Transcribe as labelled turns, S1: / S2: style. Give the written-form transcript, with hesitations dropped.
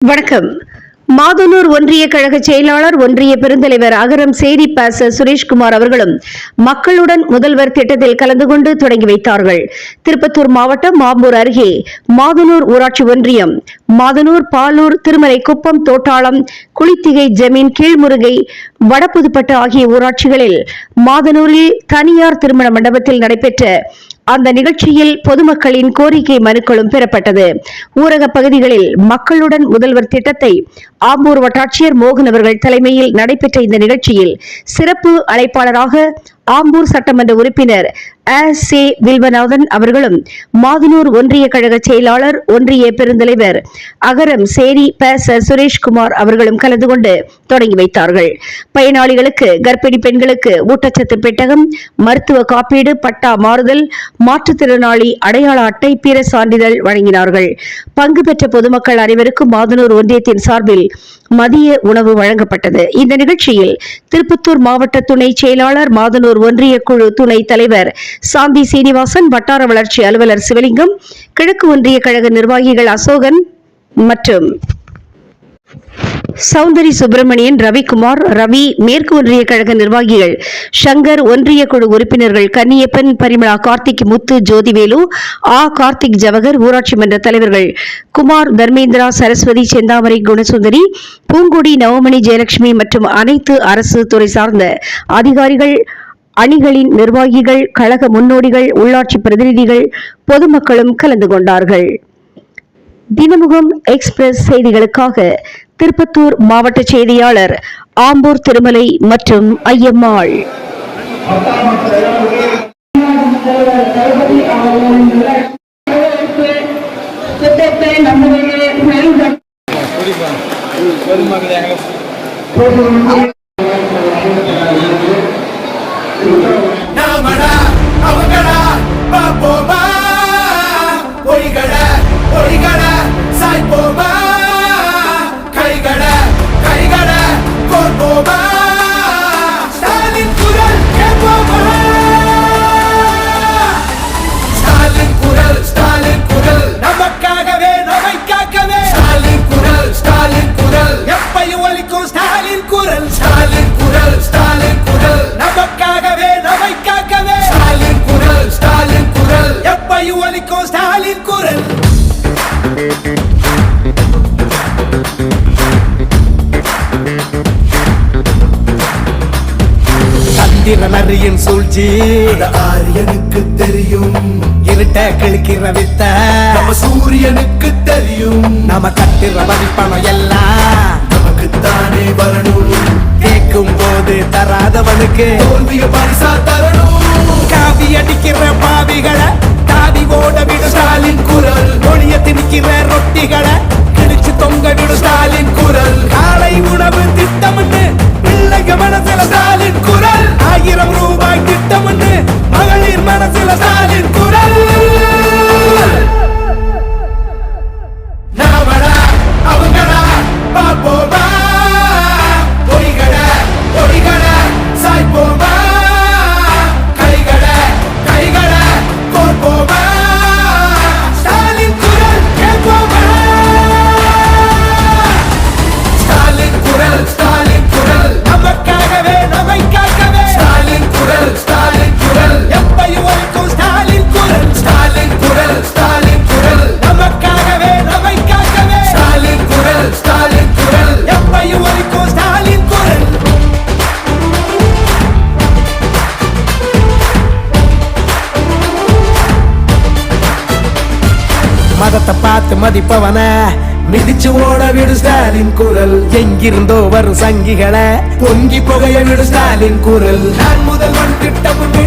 S1: வணக்கம். மாதனூர் ஒன்றிய கழக செயலாளர் ஒன்றிய பெருந்தலைவர் அகரம் சேரி பாச சுரேஷ்குமார் அவர்களும் மக்களுடன் முதல்வர் திட்டத்தில் கலந்து கொண்டு தொடங்கி வைத்தார்கள். திருப்பத்தூர் மாவட்டம் ஆம்பூர் அருகே மாதனூர் ஊராட்சி ஒன்றியம் மாதனூர், பாலூர், திருமலை குப்பம், தோட்டாளம், குளித்திகை, ஜமீன், கீழ்முருகை, வடபுதுப்பட்டு ஆகிய ஊராட்சிகளில் மாதனூரில் தனியார் திருமண மண்டபத்தில் நடைபெற்ற அந்த நிகழ்ச்சியில் பொதுமக்களின் கோரிக்கை மனுக்களும் பெறப்பட்டது. ஊரக பகுதிகளில் மக்களுடன் முதல்வர் திட்டத்தை ஆம்பூர் வட்டாட்சியர் மோகன் அவர்கள் தலைமையில் நடைபெற்ற இந்த நிகழ்ச்சியில் சிறப்பு அழைப்பாளராக ஆம்பூர் சட்டமன்ற உறுப்பினர் சே வில்வநாதன் அவர்களும், மாதனூர் ஒன்றிய கழக செயலாளர் ஒன்றிய பெருந்தலைவர் அகரம் சேரி பாச சுரேஷ்குமார் அவர்களும் கலந்து கொண்டு தொடங்கி வைத்தார்கள். பயனாளிகளுக்கு கர்ப்பிணி பெண்களுக்கு ஊட்டச்சத்து பெட்டகம், மருத்துவ காப்பீடு, பட்டா மாறுதல், மாற்றுத்திறனாளி அடையாள அட்டை, பிற சான்றிதழ் வழங்கினார்கள். பங்கு பெற்ற பொதுமக்கள் அனைவருக்கும் மாதனூர் ஒன்றியத்தின் சார்பில் மதிய உணவு வழங்கப்பட்டது. இந்த நிகழ்ச்சியில் திருப்பத்தூர் மாவட்ட துணை செயலாளர், மாதனூர் ஒன்றிய குழு துணை தலைவர் சாந்தி சீனிவாசன், வட்டார வளர்ச்சி அலுவலர் சிவலிங்கம், கிழக்கு ஒன்றிய கழக நிர்வாகிகள் அசோகன் மற்றும் சௌந்தரி சுப்பிரமணியன், ரவிக்குமார், ரவி, மேற்கு ஒன்றிய கழக நிர்வாகிகள் சங்கர், ஒன்றிய குழு உறுப்பினர்கள் கன்னியப்பன், பரிமளா, கார்த்திக், முத்து, ஜோதிவேலு, கார்த்திக், ஜவஹர், ஊராட்சி மன்ற தலைவர்கள் குமார், தர்மேந்திரா, சரஸ்வதி, செந்தாமரை, குணசுந்தரி, பூங்கொடி, நவமணி, ஜெயலட்சுமி மற்றும் அனைத்து அரசு துறை சார்ந்த அதிகாரிகள், அணிகளின் நிர்வாகிகள், கழக முன்னோடிகள், உள்ளாட்சி பிரதிநிதிகள், பொதுமக்களும் கலந்து கொண்டார்கள். தினமுகம் எக்ஸ்பிரஸ் செய்திகளுக்காக திருப்பத்தூர் மாவட்ட செய்தியாளர் ஆம்பூர் திருமலை மற்றும் ஐயம்மாள்.
S2: நரியின் சூழ்ச்சி ஆரியனுக்கு தெரியும், இருட்ட கிழக்கிற வித்த நம்ம சூரியனுக்கு தெரியும், நம்ம கட்டுற வரிப்பணம் எல்லாம் நமக்குத்தானே வரணும், கேட்கும் போது தராதவனுக்கு தோல்விய பரிசா தரணும், காவி அடிக்கிற பாவிகளை காவி ஓட விடு ஸ்டாலின் குரல், ஒளிய திணிக்கிற ரொட்டிகளை கிழிச்சு தொங்க விடு ஸ்டாலின் குரல், காலை உணவு திட்டம்னு பிள்ளைங்க மனசுல ஸ்டாலின் குரல், 1000 ரூபாய் திட்டம்னு மகளிர் மனசுல ஸ்டாலின் குரல், நாமடா அவங்கடா பாப்போமா, பொய்கட பொய்கட சாய்ப்போமா, கைகட கைகட கோர்ப்போமா, ஸ்டாலின் குரல் கேட்போமா, ஸ்டாலின் குரல் ஸ்டாலின் குரல் நமக்காகவே நம்மை காக்கவே, ஸ்டாலின் குரல் ஸ்டாலின் குரல் எப்பையும் ஒலிக்கும் ஸ்டாலின் குரல், ஸ்டாலின் குரல் ஸ்டாலின் குரல் நமக்காகவே நம்மை காக்கவே, ஸ்டாலின் குரல் ஸ்டாலின் குரல் எப்பையும் ஒலிக்கும் ஸ்டாலின் குரல். மதத்தை பார்த்து மதிப்பவன மிதிச்சு ஓட விடு ஸ்டாலின் குரல், எங்கிருந்தோ வரும் சங்கிகளை பொங்கி புகைய விடு ஸ்டாலின் குரல், நான் முதல்வன் திட்டமுன்னு